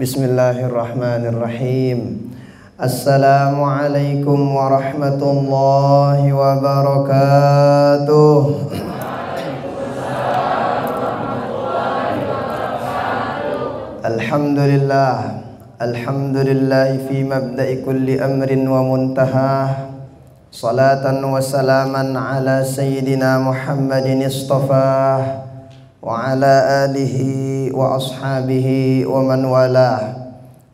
Bismillahirrahmanirrahim. Assalamualaikum warahmatullahi wabarakatuh. Alhamdulillah. Alhamdulillah fi mabda'i kulli amrin wa muntahah. Salatan wa salaman ala sayyidina Muhammadin istafah wa ala alihi wa ashabihi wa man walah.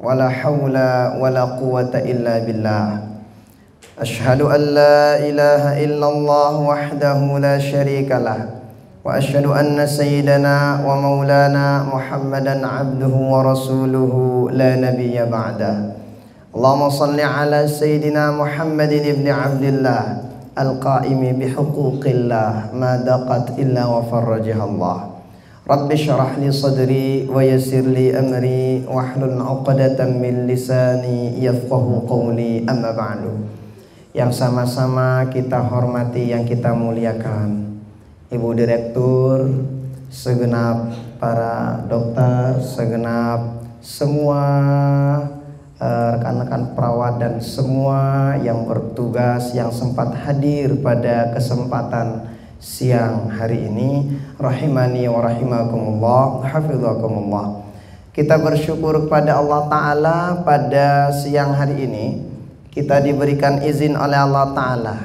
Wala hawla wala quwwata illa billah. Ashhadu an la ilaha illallah wahdahu la syarikalah. Wa ashhadu anna sayyidana wa maulana Muhammadan abduhu wa rasuluhu la nabiyya ba'dah. Allahumma salli ala sayyidina Muhammadin ibn Abdillah al-qa'imi bihuquqillah ma daqat illa wa farrajaha Allah. Rabbi syrah li sadri wa yassir li amri wahlul 'uqdatam min lisani yafqahu qawli, amma ba'du. Yang sama-sama kita hormati, yang kita muliakan Ibu Direktur, segenap para dokter, segenap semua rekan-rekan perawat dan semua yang bertugas yang sempat hadir pada kesempatan siang hari ini, rahimani wa rahimakumullah, hafizakumullah. Kita bersyukur kepada Allah Ta'ala pada siang hari ini kita diberikan izin oleh Allah Ta'ala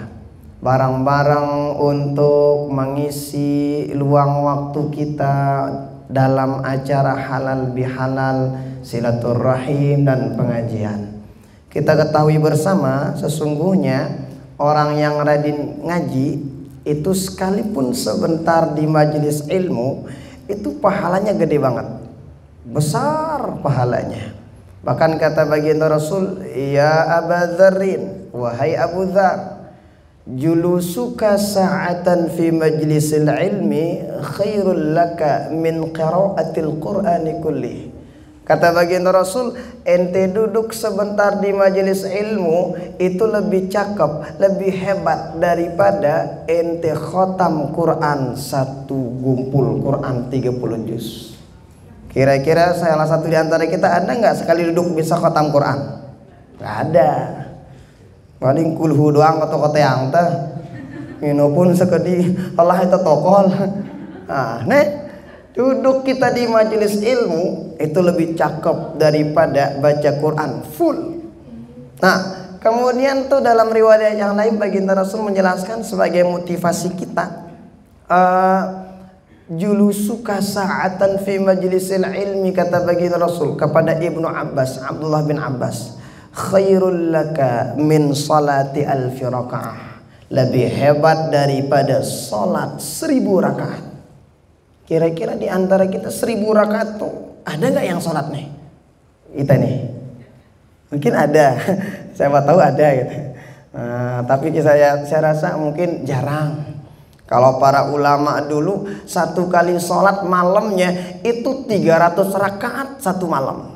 bareng-bareng untuk mengisi luang waktu kita dalam acara halal bihalal, silaturahim dan pengajian. Kita ketahui bersama sesungguhnya orang yang rajin ngaji itu sekalipun sebentar di majelis ilmu itu pahalanya gede banget, besar pahalanya. Bahkan kata baginda Rasul, ya Aba Dzarrin, wahai Abu Dzar, julusuka sa'atan fi majlisil ilmi khairul laka min qiraatil qur'ani kulli. Kata baginda Rasul, ente duduk sebentar di majelis ilmu itu lebih cakep, lebih hebat daripada ente khotam Quran satu gumpul Quran 30 juz. Kira-kira salah satu di antara kita ada nggak sekali duduk bisa khotam Quran? Nggak ada. Paling kulhu doang atau yang teh. Ini pun sekedi Allah itu tokol. Nah, duduk kita di majelis ilmu itu lebih cakep daripada baca Quran full. Nah, kemudian tuh dalam riwayat yang lain baginda Rasul menjelaskan sebagai motivasi kita, julusuka sa'atan fi majlisil ilmi, kata baginda Rasul kepada Ibnu Abbas, Abdullah bin Abbas, khairul laka min salati alfi rakaah, lebih hebat daripada salat 1000 rakaat. Kira-kira di antara kita 1000 rakaat tuh ada nggak yang sholat nih? Kita nih, mungkin ada, saya tahu ada gitu. Tapi saya rasa mungkin jarang. Kalau para ulama dulu satu kali sholat malamnya itu 300 rakaat satu malam.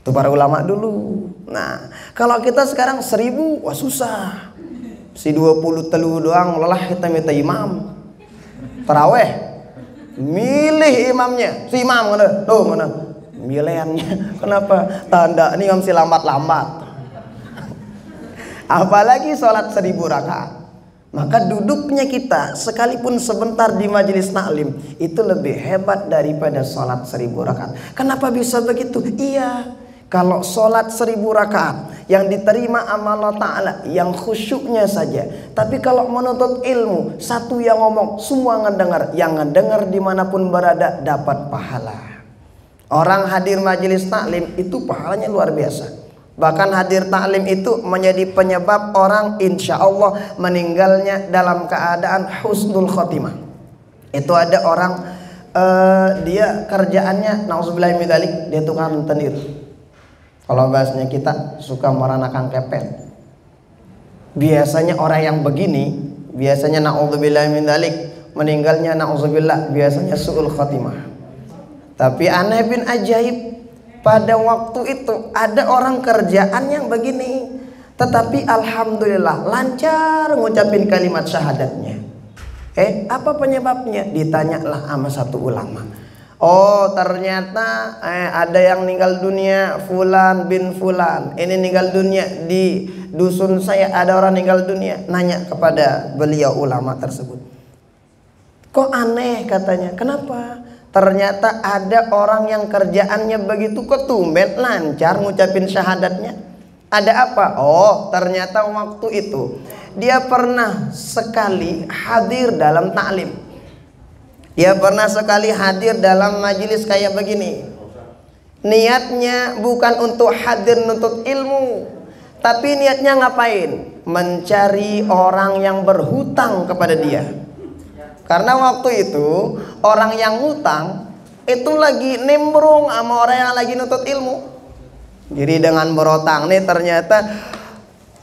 Itu para ulama dulu. Nah, kalau kita sekarang 1000, wah susah. Si 20 telu doang lelah kita minta imam. Taraweh milih imamnya, si imam mana? Tuh mana? Milihannya. Kenapa? Tanda ini imam si lambat-lambat. Apalagi sholat 1000 rakaat. Maka duduknya kita sekalipun sebentar di majelis taklim itu lebih hebat daripada sholat 1000 rakaat. Kenapa bisa begitu? Iya, kalau sholat 1000 rakaat yang diterima amal Allah Ta'ala yang khusyuknya saja. Tapi kalau menuntut ilmu, satu yang ngomong semua ngedengar, yang ngedengar dimanapun berada dapat pahala. Orang hadir majelis taklim itu pahalanya luar biasa. Bahkan hadir taklim itu menjadi penyebab orang insya Allah meninggalnya dalam keadaan husnul khotimah. Itu ada orang dia kerjaannya nauzubillahi min dzalik, dia tukang rentenir. Kalau bahasanya kita suka meranakan kepet. Biasanya orang yang begini, biasanya na'udzubillahi min dzalik, meninggalnya na'udzubillah, biasanya su'ul khatimah. Tapi aneh bin ajaib, pada waktu itu ada orang kerjaan yang begini, tetapi alhamdulillah lancar ngucapin kalimat syahadatnya. Apa penyebabnya? Ditanyalah sama satu ulama. Oh ternyata ada yang meninggal dunia, Fulan bin Fulan. Ini meninggal dunia di dusun saya, ada orang meninggal dunia. Nanya kepada beliau ulama tersebut. Kok aneh katanya, kenapa? Ternyata ada orang yang kerjaannya begitu kok tumben lancar ngucapin syahadatnya. Ada apa? Oh ternyata waktu itu dia pernah sekali hadir dalam taklim. Dia pernah sekali hadir dalam majelis kayak begini. Niatnya bukan untuk hadir nuntut ilmu, tapi niatnya ngapain? Mencari orang yang berhutang kepada dia. Karena waktu itu orang yang hutang itu lagi nimbrung sama orang yang lagi nuntut ilmu. Jadi dengan berotang nih ternyata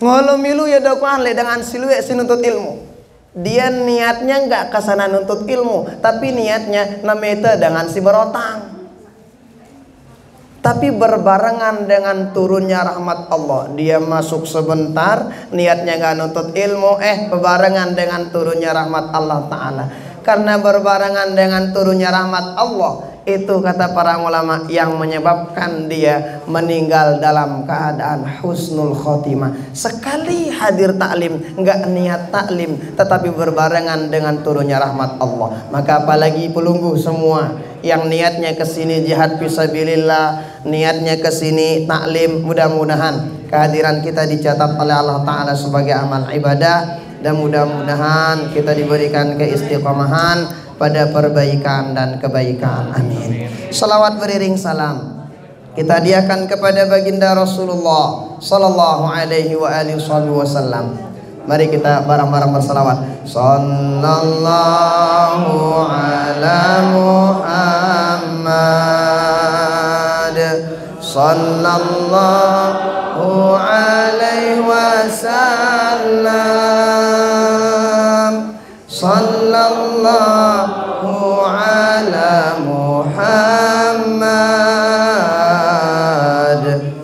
ngolomilu ya dokuan le dengan siluet si nuntut ilmu. Dia niatnya nggak kesana nuntut ilmu, tapi niatnya nameta dengan si berotang. Tapi berbarengan dengan turunnya rahmat Allah, dia masuk sebentar, niatnya nggak nuntut ilmu, berbarengan dengan turunnya rahmat Allah Ta'ala. Karena berbarengan dengan turunnya rahmat Allah, itu kata para ulama yang menyebabkan dia meninggal dalam keadaan husnul khotimah. Sekali hadir taklim, enggak niat taklim, tetapi berbarengan dengan turunnya rahmat Allah. Maka apalagi pelunggu semua yang niatnya ke sini jihad fisabilillah, niatnya ke sini taklim, mudah-mudahan kehadiran kita dicatat oleh Allah Ta'ala sebagai amal ibadah, dan mudah-mudahan kita diberikan keistiqomahan pada perbaikan dan kebaikan. Amin. Salawat beriring salam kita hadiahkan kepada baginda Rasulullah sallallahu alaihi wa alihi wasallam. Mari kita bareng-bareng bersalawat. Sallallahu ala Muhammad, sallallahu alaihi wasallam, sallallahu ala Muhammad,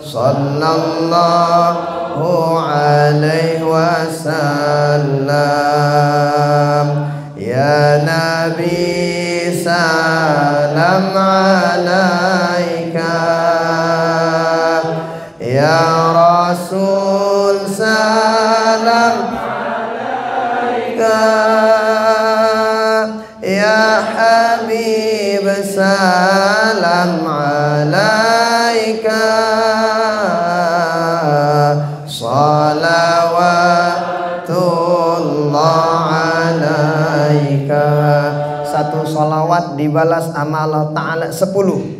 sallallahu alaihi wasallam. Ya Nabi salam alaika, ya Rasul salam alaika, ya Habib salam alaika, salawatullah alaika. Satu salawat dibalas sama Allah Ta'ala 10.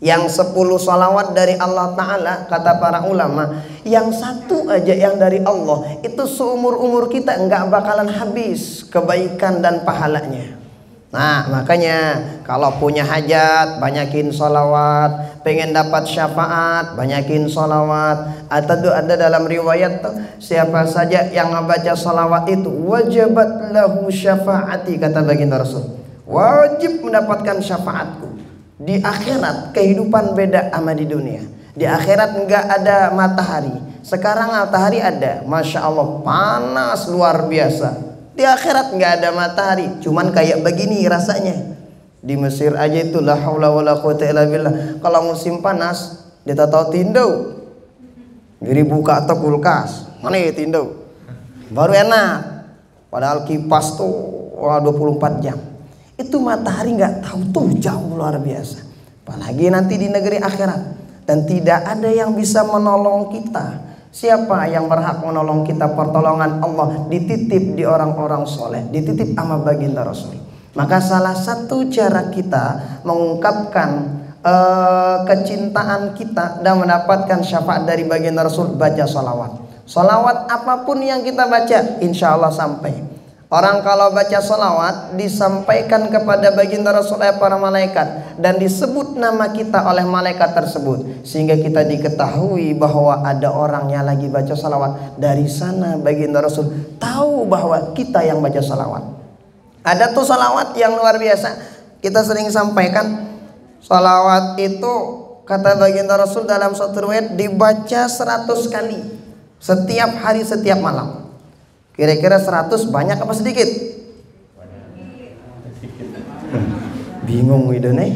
Yang 10 salawat dari Allah Ta'ala, kata para ulama, yang satu aja yang dari Allah, itu seumur-umur kita nggak bakalan habis kebaikan dan pahalanya. Nah makanya kalau punya hajat banyakin salawat, pengen dapat syafaat banyakin salawat. Atau ada dalam riwayat tuh, siapa saja yang membaca salawat itu wajibat lahu syafaati, kata baginda Rasul, wajib mendapatkan syafaatku. Di akhirat kehidupan beda sama di dunia. Di akhirat nggak ada matahari. Sekarang matahari ada, masya Allah panas luar biasa. Di akhirat nggak ada matahari, cuman kayak begini rasanya. Di Mesir aja itu la haula wala quwata illa billah. Kalau musim panas, dia tahu tindo. Jadi buka atau kulkas, mana ya tindo? Baru enak. Padahal kipas tuh 24 jam. Itu matahari nggak tahu tuh jauh luar biasa. Apalagi nanti di negeri akhirat, dan tidak ada yang bisa menolong kita. Siapa yang berhak menolong kita? Pertolongan Allah dititip di orang-orang soleh, dititip sama baginda Rasul. Maka salah satu cara kita mengungkapkan kecintaan kita dan mendapatkan syafaat dari baginda Rasul, baca salawat. Salawat apapun yang kita baca, insya Allah sampai. Orang kalau baca salawat disampaikan kepada baginda Rasul oleh para malaikat, dan disebut nama kita oleh malaikat tersebut, sehingga kita diketahui bahwa ada orang yang lagi baca salawat. Dari sana baginda Rasul tahu bahwa kita yang baca salawat. Ada tuh salawat yang luar biasa, kita sering sampaikan. Salawat itu kata baginda Rasul dalam suatu riwayat dibaca 100 kali setiap hari setiap malam. Kira-kira 100 banyak apa sedikit? Bingung itu nih.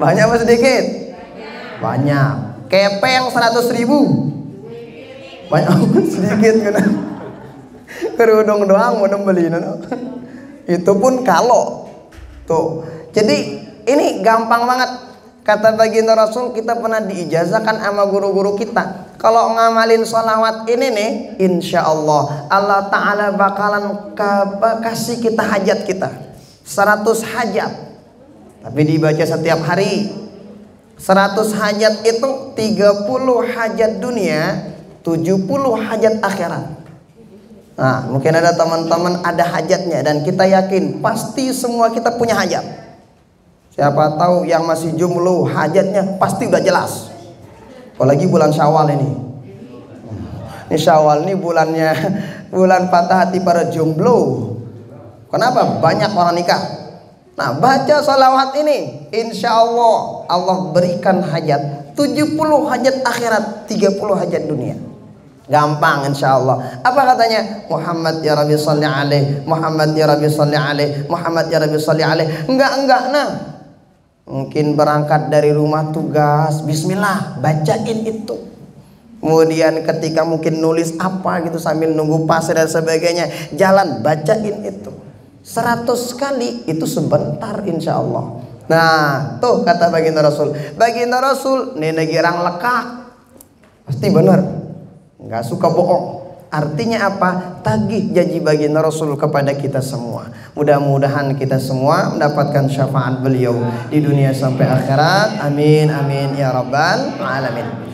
Banyak apa sedikit? Banyak. Kepeng 100.000. Banyak sedikit kan. Kerudung doang mau beli itu pun kalau tuh. Jadi ini gampang banget. Kata baginda Rasul, kita pernah diijazahkan sama guru-guru kita, kalau ngamalin sholawat ini nih, insya Allah Allah Ta'ala bakalan kasih kita hajat kita 100 hajat. Tapi dibaca setiap hari. 100 hajat itu 30 hajat dunia, 70 hajat akhirat. Nah, mungkin ada teman-teman ada hajatnya, dan kita yakin pasti semua kita punya hajat. Siapa tahu yang masih jomblo hajatnya pasti udah jelas. Apalagi bulan Syawal ini. Ini Syawal ini bulannya bulan patah hati para jomblo. Kenapa? Banyak orang nikah. Nah, baca salawat ini, insya Allah Allah berikan hajat 70 hajat akhirat, 30 hajat dunia. Gampang insya Allah. Apa katanya? Muhammad ya Rabbi salli alaih, Muhammad ya Rabbi salli alaih, Muhammad ya Rabbi salli alaih. Enggak nah. Mungkin berangkat dari rumah tugas, bismillah, bacain itu. Kemudian ketika mungkin nulis apa gitu sambil nunggu pasir dan sebagainya, jalan, bacain itu 100 kali, itu sebentar insya Allah. Nah tuh kata baginda Rasul. Baginda Rasul ini negirang lekak, pasti benar, nggak suka bohong. Artinya apa? Tagih janji baginda Rasul kepada kita semua. Mudah-mudahan kita semua mendapatkan syafaat beliau di dunia sampai akhirat. Amin amin ya rabbal alamin.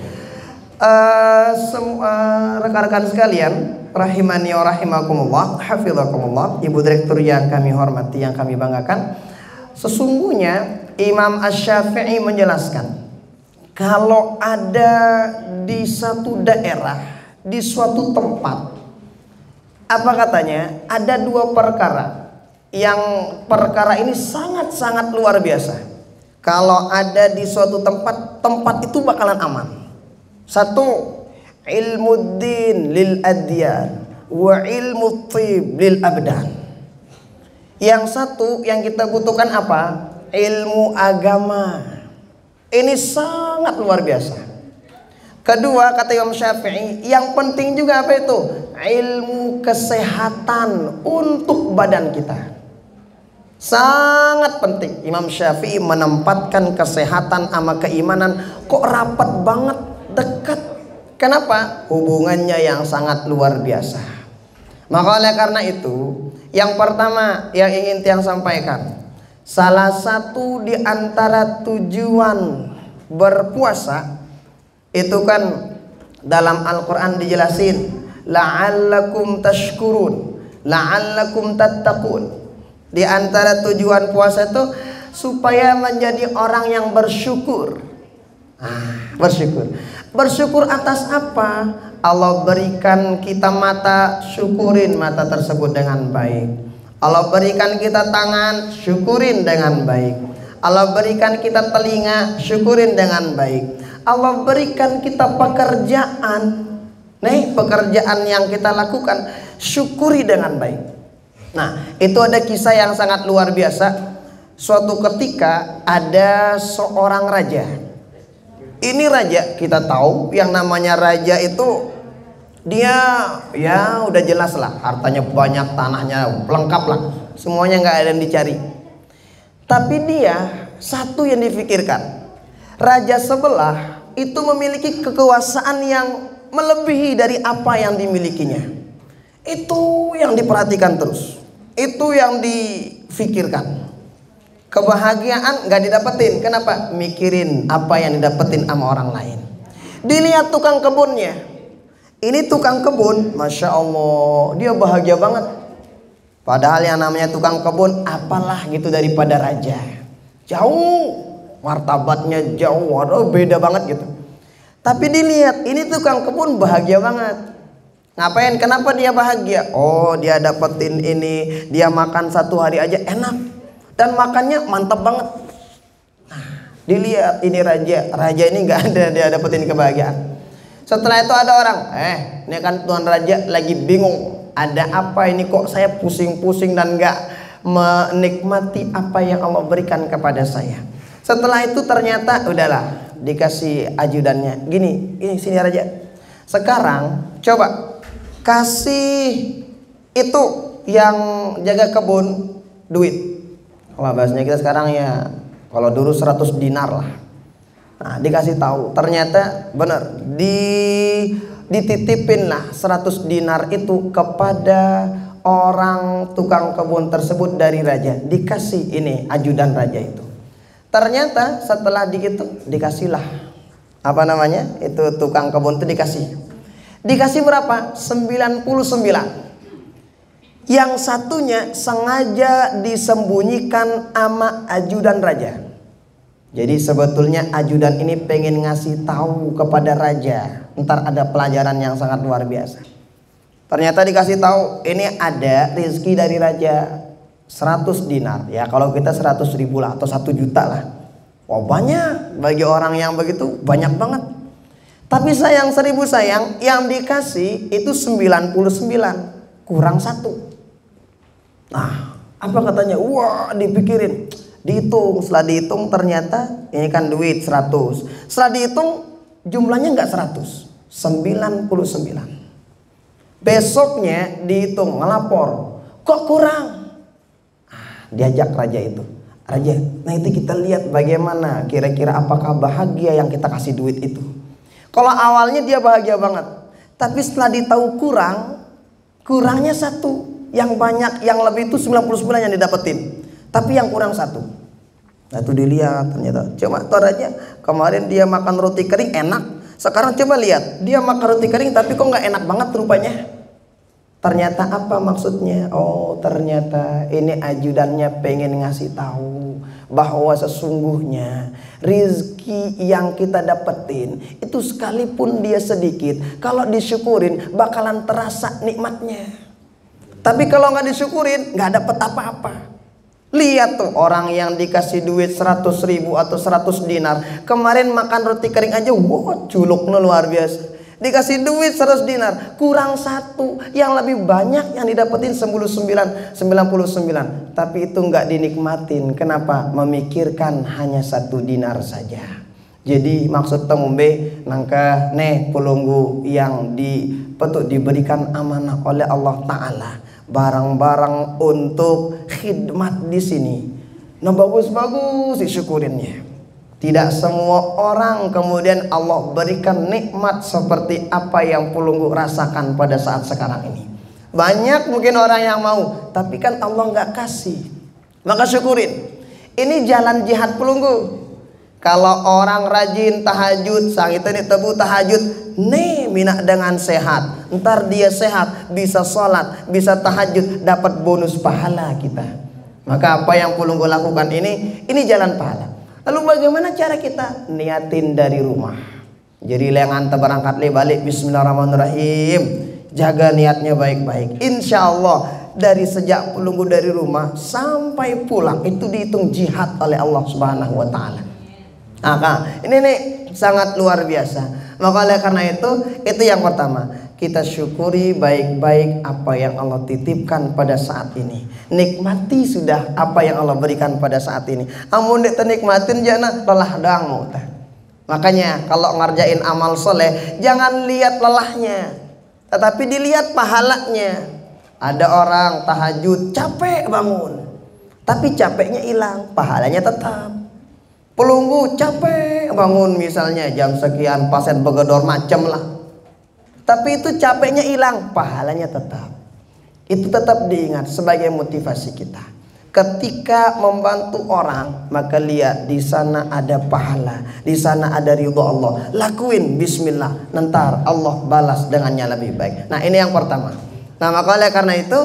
Semua rekan-rekan sekalian, rahimani wa rahimakumullah, hafizakumullah, Ibu Direktur yang kami hormati, yang kami banggakan. Sesungguhnya Imam Asy-Syafi'i menjelaskan, kalau ada di satu daerah, di suatu tempat, apa katanya, ada dua perkara yang perkara ini sangat-sangat luar biasa. Kalau ada di suatu tempat, tempat itu bakalan aman. Satu, ilmuddin lil adyan wa ilmu thib lil abdan. Yang satu yang kita butuhkan apa? Ilmu agama. Ini sangat luar biasa. Kedua, kata Imam Syafi'i, yang penting juga apa itu? Ilmu kesehatan untuk badan kita. Sangat penting. Imam Syafi'i menempatkan kesehatan sama keimanan kok rapat banget, dekat. Kenapa? Hubungannya yang sangat luar biasa. Maka oleh karena itu, yang pertama yang ingin Tiang sampaikan, salah satu di antara tujuan berpuasa itu kan dalam Al-Quran dijelasin, la'allakum tashkurun, la'allakum tattaqun. Di antara tujuan puasa itu supaya menjadi orang yang bersyukur. Bersyukur. Bersyukur atas apa? Allah berikan kita mata, syukurin mata tersebut dengan baik. Allah berikan kita tangan, syukurin dengan baik. Allah berikan kita telinga, syukurin dengan baik. Allah berikan kita pekerjaan, nih pekerjaan yang kita lakukan, syukuri dengan baik. Nah, itu ada kisah yang sangat luar biasa. Suatu ketika ada seorang raja. Ini raja, kita tahu yang namanya raja itu dia ya udah jelas lah, hartanya banyak, tanahnya lengkap lah, semuanya nggak ada yang dicari. Tapi dia satu yang difikirkan, raja sebelah itu memiliki kekuasaan yang melebihi dari apa yang dimilikinya. Itu yang diperhatikan terus, itu yang difikirkan. Kebahagiaan nggak didapetin, kenapa? Mikirin apa yang didapetin sama orang lain. Dilihat tukang kebunnya, ini tukang kebun, masya Allah, dia bahagia banget. Padahal yang namanya tukang kebun, apalah gitu daripada raja, jauh. Martabatnya jauh, waduh beda banget gitu. Tapi dilihat, ini tukang kebun bahagia banget. Ngapain? Kenapa dia bahagia? Oh, dia dapetin ini, dia makan satu hari aja enak, dan makannya mantap banget. Nah, dilihat ini raja ini nggak ada dia dapetin kebahagiaan. Setelah itu ada orang, ini kan tuan raja lagi bingung, ada apa ini kok saya pusing-pusing dan nggak menikmati apa yang Allah berikan kepada saya. Setelah itu ternyata udahlah, dikasih ajudannya. Gini, sini Raja. Sekarang coba kasih itu yang jaga kebun duit. Kalau bahasanya kita sekarang ya, kalau dulu 100 dinar lah. Nah, dikasih tahu, ternyata benar dititipin lah 100 dinar itu kepada orang tukang kebun tersebut dari raja. Dikasih ini ajudan raja itu. Ternyata setelah dihitung dikasihlah apa namanya itu tukang kebun itu dikasih berapa? 99. Yang satunya sengaja disembunyikan sama ajudan raja. Jadi sebetulnya ajudan ini pengen ngasih tahu kepada raja, ntar ada pelajaran yang sangat luar biasa. Ternyata dikasih tahu ini ada rezeki dari raja 100 dinar. Ya kalau kita 100.000 lah atau 1 juta lah. Wah banyak, bagi orang yang begitu banyak banget. Tapi sayang 1000 sayang, yang dikasih itu 99 kurang 1. Nah apa katanya? Wah dipikirin, dihitung. Setelah dihitung ternyata ini kan duit 100. Setelah dihitung jumlahnya nggak 100, 99. Besoknya dihitung, ngelapor, kok kurang. Diajak raja itu, raja, nah itu kita lihat bagaimana kira-kira apakah bahagia yang kita kasih duit itu. Kalau awalnya dia bahagia banget, tapi setelah ditahu kurangnya 1, yang banyak yang lebih itu 99 yang didapetin, tapi yang kurang 1. Nah itu dilihat ternyata, coba tuh raja kemarin dia makan roti kering enak, sekarang coba lihat dia makan roti kering tapi kok nggak enak banget rupanya. Ternyata apa maksudnya? Oh ternyata ini ajudannya pengen ngasih tahu bahwa sesungguhnya rizki yang kita dapetin itu sekalipun dia sedikit, kalau disyukurin bakalan terasa nikmatnya. Tapi kalau nggak disyukurin nggak dapet apa-apa. Lihat tuh orang yang dikasih duit 100.000 atau 100 dinar, kemarin makan roti kering aja, wow culuknya luar biasa. Dikasih duit 100 dinar kurang 1, yang lebih banyak yang didapetin 99. Tapi itu nggak dinikmatin. Kenapa? Memikirkan hanya 1 dinar saja. Jadi maksud tembe nangka nih pelunggu yang diberikan amanah oleh Allah Ta'ala, barang-barang untuk khidmat di sini. Nah bagus-bagus disyukurinnya. Tidak semua orang kemudian Allah berikan nikmat seperti apa yang pelunggu rasakan pada saat sekarang ini. Banyak mungkin orang yang mau, tapi kan Allah nggak kasih. Maka syukurin. Ini jalan jihad pelunggu. Kalau orang rajin tahajud, sang itu nih tebu tahajud, nih mina dengan sehat. Ntar dia sehat, bisa sholat, bisa tahajud, dapat bonus pahala kita. Maka apa yang pelunggu lakukan ini jalan pahala. Lalu bagaimana cara kita? Niatin dari rumah. Jadi lengan berangkat balik bismillahirrahmanirrahim. Jaga niatnya baik-baik. Insya Allah dari sejak pelunggu dari rumah sampai pulang itu dihitung jihad oleh Allah Subhanahu wa Ta'ala. Nah, ini nih sangat luar biasa. Maka oleh karena itu yang pertama. Kita syukuri baik-baik apa yang Allah titipkan pada saat ini. Nikmati sudah apa yang Allah berikan pada saat ini. Amun dek nikmatin jana lelah dangu. Makanya kalau ngerjain amal soleh jangan lihat lelahnya, tetapi dilihat pahalanya. Ada orang tahajud capek bangun, tapi capeknya hilang, pahalanya tetap. Pelunggu capek bangun misalnya jam sekian pasien begedor macem lah, tapi itu capeknya hilang, pahalanya tetap. Itu tetap diingat sebagai motivasi kita. Ketika membantu orang, maka lihat di sana ada pahala, di sana ada ridho Allah. Lakuin bismillah, nanti Allah balas dengannya lebih baik. Nah ini yang pertama. Nah maka oleh karena itu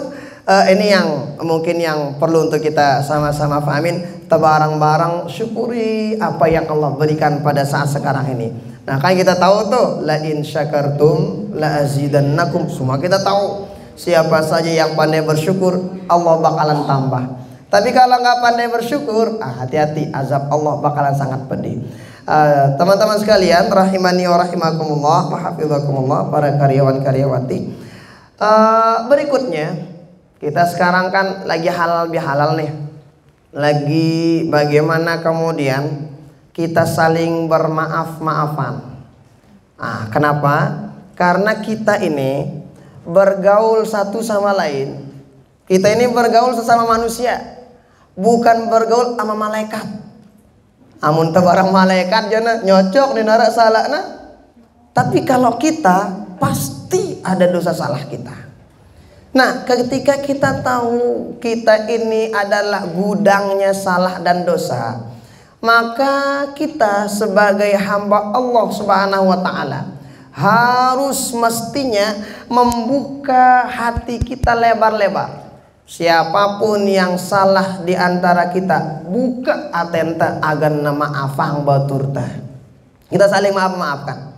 ini yang mungkin yang perlu untuk kita sama-sama pahamin. Barang-barang syukuri apa yang Allah berikan pada saat sekarang ini. Nah kan kita tahu tuh la in syakartum la azidannakum. Semua kita tahu siapa saja yang pandai bersyukur Allah bakalan tambah. Tapi kalau nggak pandai bersyukur, hati-hati azab Allah bakalan sangat pedih. Teman-teman sekalian rahimani wa rahimakumullah wa hafizakumullah, para karyawan-karyawati. Berikutnya Kita sekarang kan lagi halal bihalal nih. Lagi bagaimana kemudian kita saling bermaaf-maafan. Ah, kenapa? Karena kita ini bergaul satu sama lain. Kita ini bergaul sesama manusia, bukan bergaul sama malaikat. Amun barang malaikat jana nyocok di narak salahna. Tapi kalau kita pasti ada dosa salah kita. Nah, ketika kita tahu kita ini adalah gudangnya salah dan dosa, maka kita sebagai hamba Allah Subhanahu wa taala harus mestinya membuka hati kita lebar-lebar. Siapapun yang salah di antara kita, buka atenta agan nama afang baturta. Kita saling maaf-maafkan.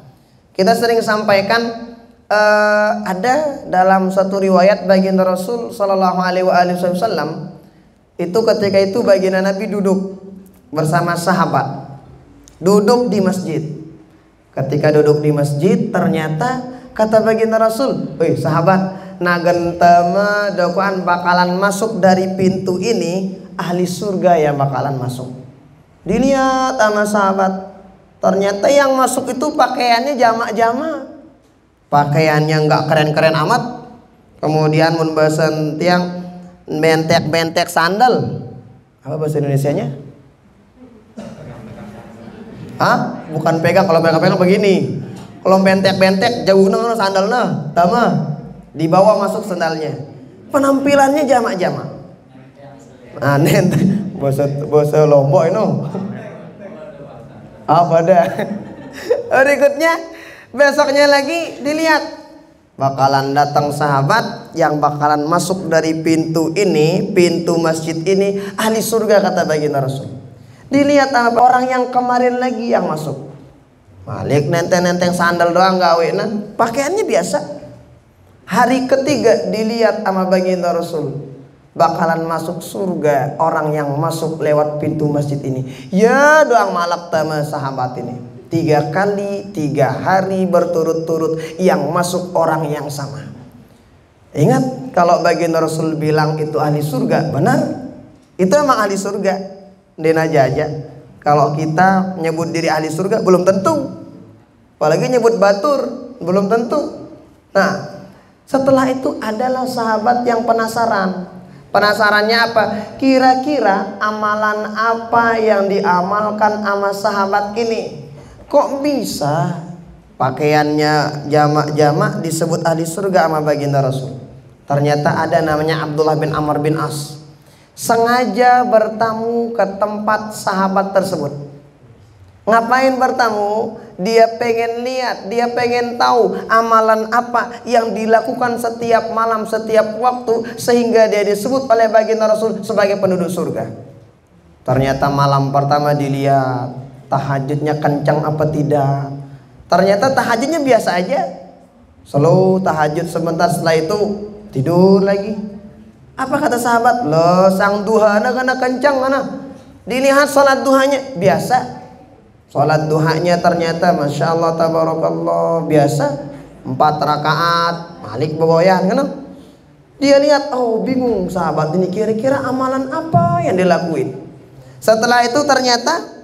Kita sering sampaikan, ada dalam satu riwayat baginda Rasul Sallallahu Alaihi Wasallam itu ketika itu baginda Nabi duduk bersama sahabat, duduk di masjid. Ketika duduk di masjid, ternyata kata baginda Rasul, "Woi sahabat, nagentama dokuan bakalan masuk dari pintu ini ahli surga yang bakalan masuk." Dilihat sama sahabat, ternyata yang masuk itu pakaiannya jamak-jamak. Pakaiannya nggak keren-keren amat. Kemudian mun bahasan tiang bentek-bentek sandal. Apa bahasa Indonesianya? Hah? Bukan pegang, kalau pegang-pegang begini. Kalau bentek-bentek jauh nang sandalnya, tama. Di bawah masuk sandalnya. Penampilannya jamak-jamak. Ah, nente bahasa Lombok ini. Apa dah? Berikutnya besoknya lagi dilihat bakalan datang sahabat yang bakalan masuk dari pintu ini, pintu masjid ini ahli surga kata baginda Rasul. Dilihat apa orang yang kemarin lagi yang masuk. Malik nenteng-nenteng sandal doang gawe nah, pakaiannya biasa. Hari ketiga dilihat sama baginda Rasul, bakalan masuk surga orang yang masuk lewat pintu masjid ini. Ya doang malak sama sahabat ini. 3 kali 3 hari berturut-turut yang masuk orang yang sama. Ingat kalau baginda Rasul bilang itu ahli surga, benar? Itu emang ahli surga. Den aja. Kalau kita nyebut diri ahli surga belum tentu. Apalagi nyebut batur belum tentu. Nah, setelah itu adalah sahabat yang penasaran. Penasarannya apa? Kira-kira amalan apa yang diamalkan sama sahabat ini? Kok bisa pakaiannya jamak-jamak disebut ahli surga sama baginda Rasul? Ternyata ada namanya Abdullah bin Amr bin As. Sengaja bertamu ke tempat sahabat tersebut. Ngapain bertamu? Dia pengen lihat, dia pengen tahu amalan apa yang dilakukan setiap malam, setiap waktu, sehingga dia disebut oleh baginda Rasul sebagai penduduk surga. Ternyata malam pertama dilihat tahajudnya kencang apa tidak. Ternyata tahajudnya biasa aja. Slow tahajud sebentar, setelah itu tidur lagi. Apa kata sahabat? Loh, sang duhana kana kencang mana? Dilihat salat duhanya biasa. Salat duhanya ternyata Masya Allah tabarakallah biasa, 4 rakaat Malik begoyang kan? Dia lihat, oh bingung sahabat ini kira-kira amalan apa yang dilakuin. Setelah itu ternyata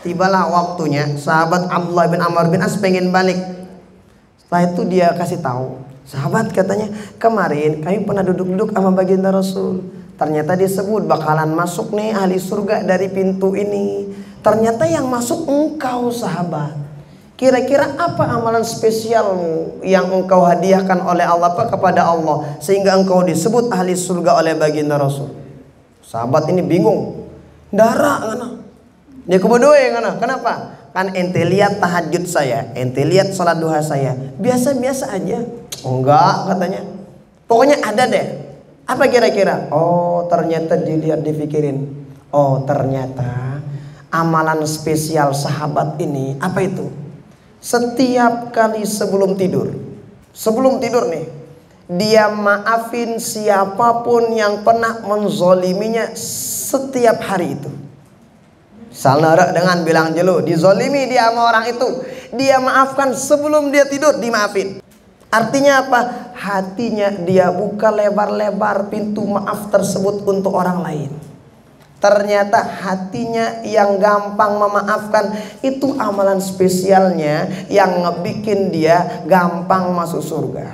tibalah waktunya sahabat Abdullah bin Amr bin As pengen balik. Setelah itu dia kasih tahu, sahabat katanya kemarin kami pernah duduk-duduk sama baginda Rasul. Ternyata disebut bakalan masuk nih ahli surga dari pintu ini. Ternyata yang masuk engkau sahabat. Kira-kira apa amalan spesialmu yang engkau hadiahkan oleh Allah kepada Allah sehingga engkau disebut ahli surga oleh baginda Rasul? Sahabat ini bingung. Darah ngana. Dia kebedoe ngana. Kenapa? Kan ente lihat tahajud saya, ente lihat salat duha saya, biasa-biasa aja. Enggak katanya. Pokoknya ada deh. Apa kira-kira? Oh, ternyata dilihat dipikirin. Oh, ternyata amalan spesial sahabat ini apa itu? Setiap kali sebelum tidur nih, dia maafin siapapun yang pernah menzoliminya setiap hari itu. Salah dengan bilang jelo, dizolimi dia sama orang itu, dia maafkan sebelum dia tidur, dimaafin. Artinya apa? Hatinya dia buka lebar-lebar pintu maaf tersebut untuk orang lain. Ternyata hatinya yang gampang memaafkan itu amalan spesialnya yang ngebikin dia gampang masuk surga.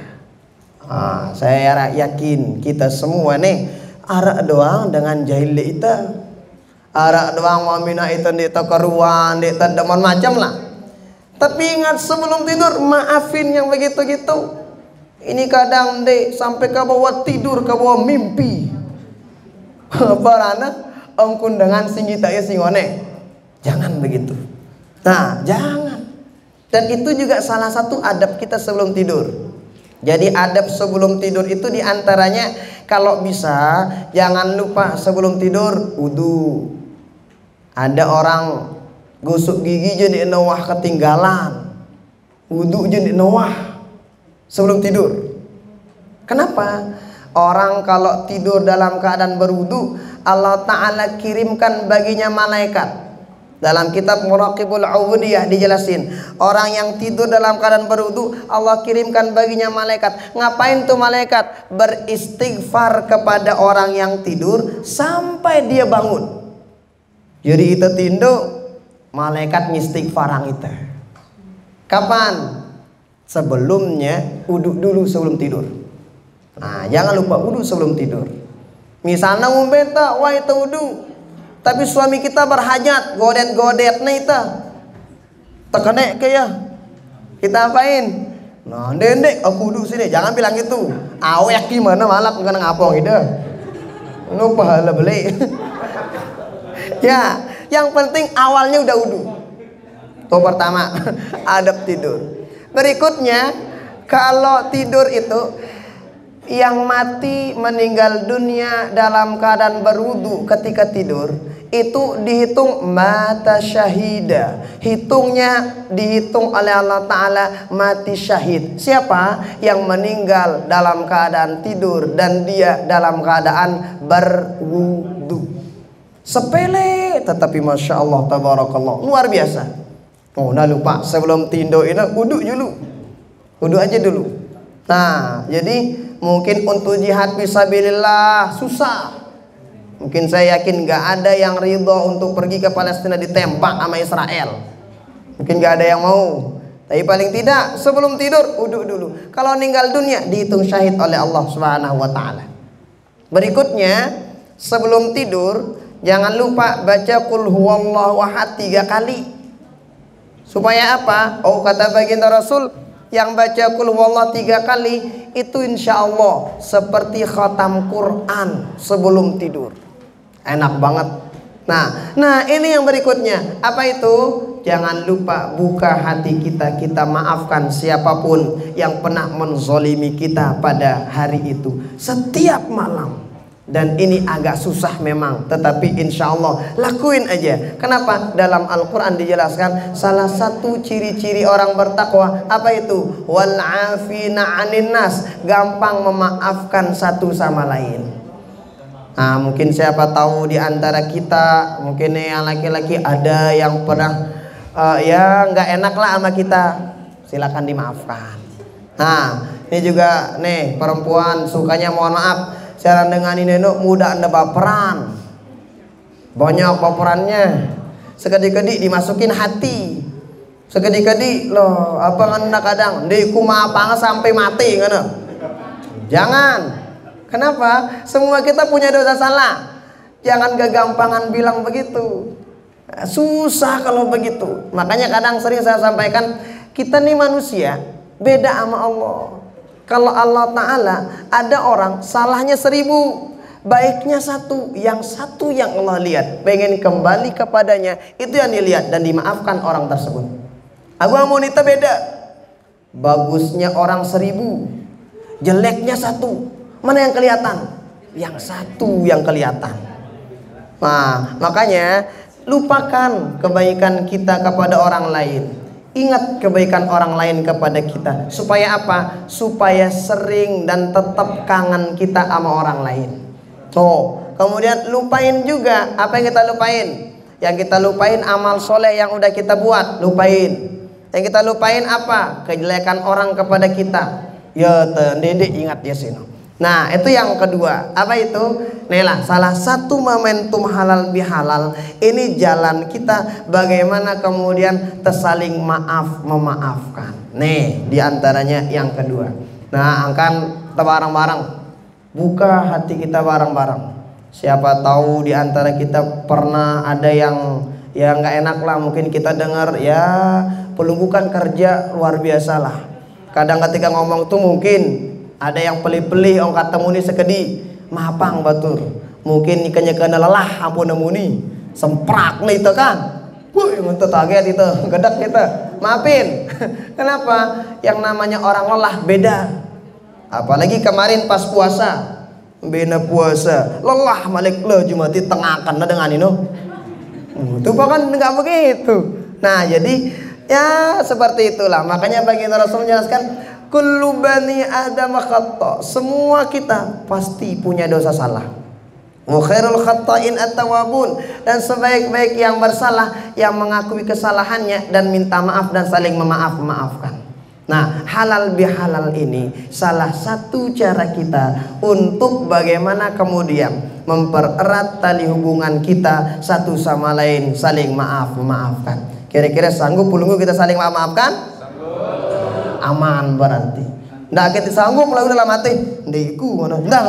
Saya yakin kita semua nih arak doang dengan jahil itu, arak doang wamina itu di keruan di teman macam lah. Tapi ingat sebelum tidur maafin yang begitu-gitu. Ini kadang deh sampai ke bawah tidur, ke bawah mimpi. Parana engkun dengan singgita ya singone. Jangan begitu. Nah, jangan. Dan itu juga salah satu adab kita sebelum tidur. Jadi adab sebelum tidur itu diantaranya kalau bisa jangan lupa sebelum tidur wudu. Ada orang gosok gigi jadi nawah ketinggalan, wudu jadi nawah sebelum tidur. Kenapa? Orang kalau tidur dalam keadaan berwudu, Allah Ta'ala kirimkan baginya malaikat. Dalam kitab Muraqibul Ubudiyah dijelasin, orang yang tidur dalam keadaan berwudu, Allah kirimkan baginya malaikat. Ngapain tuh malaikat? Beristighfar kepada orang yang tidur sampai dia bangun. Jadi itu tindo malaikat ngistighfarang itu. Kapan? Sebelumnya wudu dulu sebelum tidur. Nah, jangan lupa wudu sebelum tidur. Misalnya umpeta, wah itu wudu. Tapi suami kita berhajat, godet-godet nih itu. Tekenek ke ya. Kita apain? Nah, dendek aku wudu sini. Jangan bilang gitu. Awek gimana malah kena ngapong itu. Nu pahala beli. Ya, yang penting awalnya udah wudu. Itu pertama, adab tidur. Berikutnya, kalau tidur itu yang mati meninggal dunia dalam keadaan berwudu ketika tidur itu dihitung mata syahida. Hitungnya dihitung oleh Allah Ta'ala mati syahid. Siapa yang meninggal dalam keadaan tidur dan dia dalam keadaan berwudu. Sepele tetapi Masya Allah tabarakallah luar biasa. Oh, nah lupa sebelum tidur ini wudu dulu. Wudu aja dulu. Nah, jadi mungkin untuk jihad fisabilillah susah. Mungkin saya yakin gak ada yang ridho untuk pergi ke Palestina ditembak sama Israel. Mungkin gak ada yang mau. Tapi paling tidak sebelum tidur wudu dulu. Kalau meninggal dunia dihitung syahid oleh Allah Subhanahu wa taala. Berikutnya sebelum tidur jangan lupa baca qul huwallahu ahad 3 kali. Supaya apa? Oh, kata baginda Rasul, yang baca qul huwallahu 3 kali itu insya Allah seperti khatam Quran sebelum tidur. Enak banget. Nah ini yang berikutnya. Apa itu? Jangan lupa buka hati kita. Kita maafkan siapapun yang pernah menzolimi kita pada hari itu setiap malam. Dan ini agak susah memang, tetapi insya Allah lakuin aja. Kenapa? Dalam Al-Quran dijelaskan salah satu ciri-ciri orang bertakwa apa itu? Wal afina 'anin nas, gampang memaafkan satu sama lain. Nah, mungkin siapa tahu di antara kita, mungkin yang laki-laki ada yang pernah ya nggak enak lah sama kita, silakan dimaafkan. Nah, ini juga nih perempuan sukanya mohon maaf. Cara dengan ini mudah anda baperan, banyak baperannya, sekedi-kedi dimasukin hati, sekedi-kedi loh apa anda kadang dikumah apa sampai mati kan? Jangan. Kenapa? Semua kita punya dosa salah. Jangan kegampangan bilang begitu. Susah kalau begitu. Makanya kadang sering saya sampaikan kita nih manusia beda sama Allah. Kalau Allah Ta'ala ada orang salahnya 1000, baiknya 1, yang 1 yang Allah lihat, pengen kembali kepadanya, itu yang dilihat dan dimaafkan orang tersebut. Abu Amunita beda, bagusnya orang 1000, jeleknya 1, mana yang kelihatan? Yang 1 yang kelihatan. Nah makanya lupakan kebaikan kita kepada orang lain. Ingat kebaikan orang lain kepada kita. Supaya apa? Supaya sering dan tetap kangen kita sama orang lain. Kemudian lupain juga. Apa yang kita lupain? Yang kita lupain amal soleh yang udah kita buat. Lupain. Yang kita lupain apa? Kejelekan orang kepada kita. Ya Dedek ingat ya sih. Nah itu yang kedua. Apa itu? Nela, salah satu momentum halal bihalal ini jalan kita bagaimana kemudian tersaling maaf memaafkan. Nih diantaranya yang kedua. Nah akan kita bareng-bareng buka hati kita bareng-bareng. Siapa tahu diantara kita pernah ada yang ya nggak enak lah, mungkin kita dengar ya pelunggukan kerja luar biasa lah. Kadang ketika ngomong tuh mungkin ada yang pelih-pelih orang kata muni sekedi mapang batur. Mungkin ikannya kena lelah ampun muni semprak nih itu kan. Wih untuk target itu gedak kita. Maafin. Kenapa? Yang namanya orang lelah beda. Apalagi kemarin pas puasa. Bena puasa lelah malik le jumati tengahkan dengan ini. Itu bahkan nggak begitu. Nah jadi ya seperti itulah. Makanya baginda Rasul menjelaskan kullu bani adam khata. Semua kita pasti punya dosa salah. Wa khairul khata'in at-tawwabun. Dan sebaik-baik yang bersalah yang mengakui kesalahannya dan minta maaf dan saling memaafkan. Nah halal bihalal ini salah satu cara kita untuk bagaimana kemudian mempererat tali hubungan kita satu sama lain, saling memaafkan. Kira-kira sanggup pulunggu kita saling maafkan? Sanggup. Aman berarti. Nggak kita sanggup lalu dalam hati. Ndiku mana? Nggak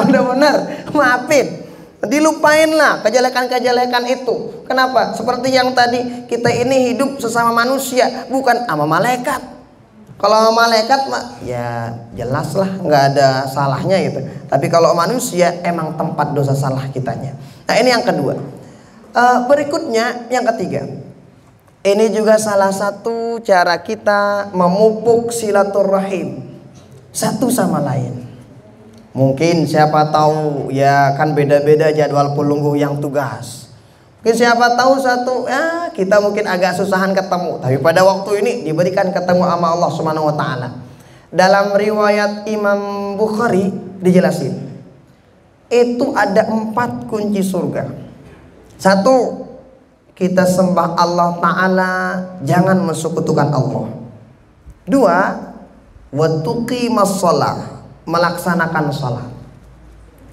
udah benar. Maafin. Dilupainlah kejelekan-kejelekan itu. Kenapa? Seperti yang tadi kita ini hidup sesama manusia, bukan sama malaikat. Kalau sama malaikat mah ya jelas lah nggak ada salahnya gitu. Tapi kalau manusia emang tempat dosa salah kitanya. Nah ini yang kedua. Berikutnya yang ketiga. Ini juga salah satu cara kita memupuk silaturahim satu sama lain. Mungkin siapa tahu ya kan beda-beda jadwal pelunggu yang tugas. Mungkin siapa tahu satu ya kita mungkin agak susahan ketemu, tapi pada waktu ini diberikan ketemu sama Allah Subhanahu wa taala. Dalam riwayat Imam Bukhari dijelasin. Itu ada 4 kunci surga. 1, kita sembah Allah taala, jangan mensekutukan Allah. 2, wa tuqimas shalah, melaksanakan sholat.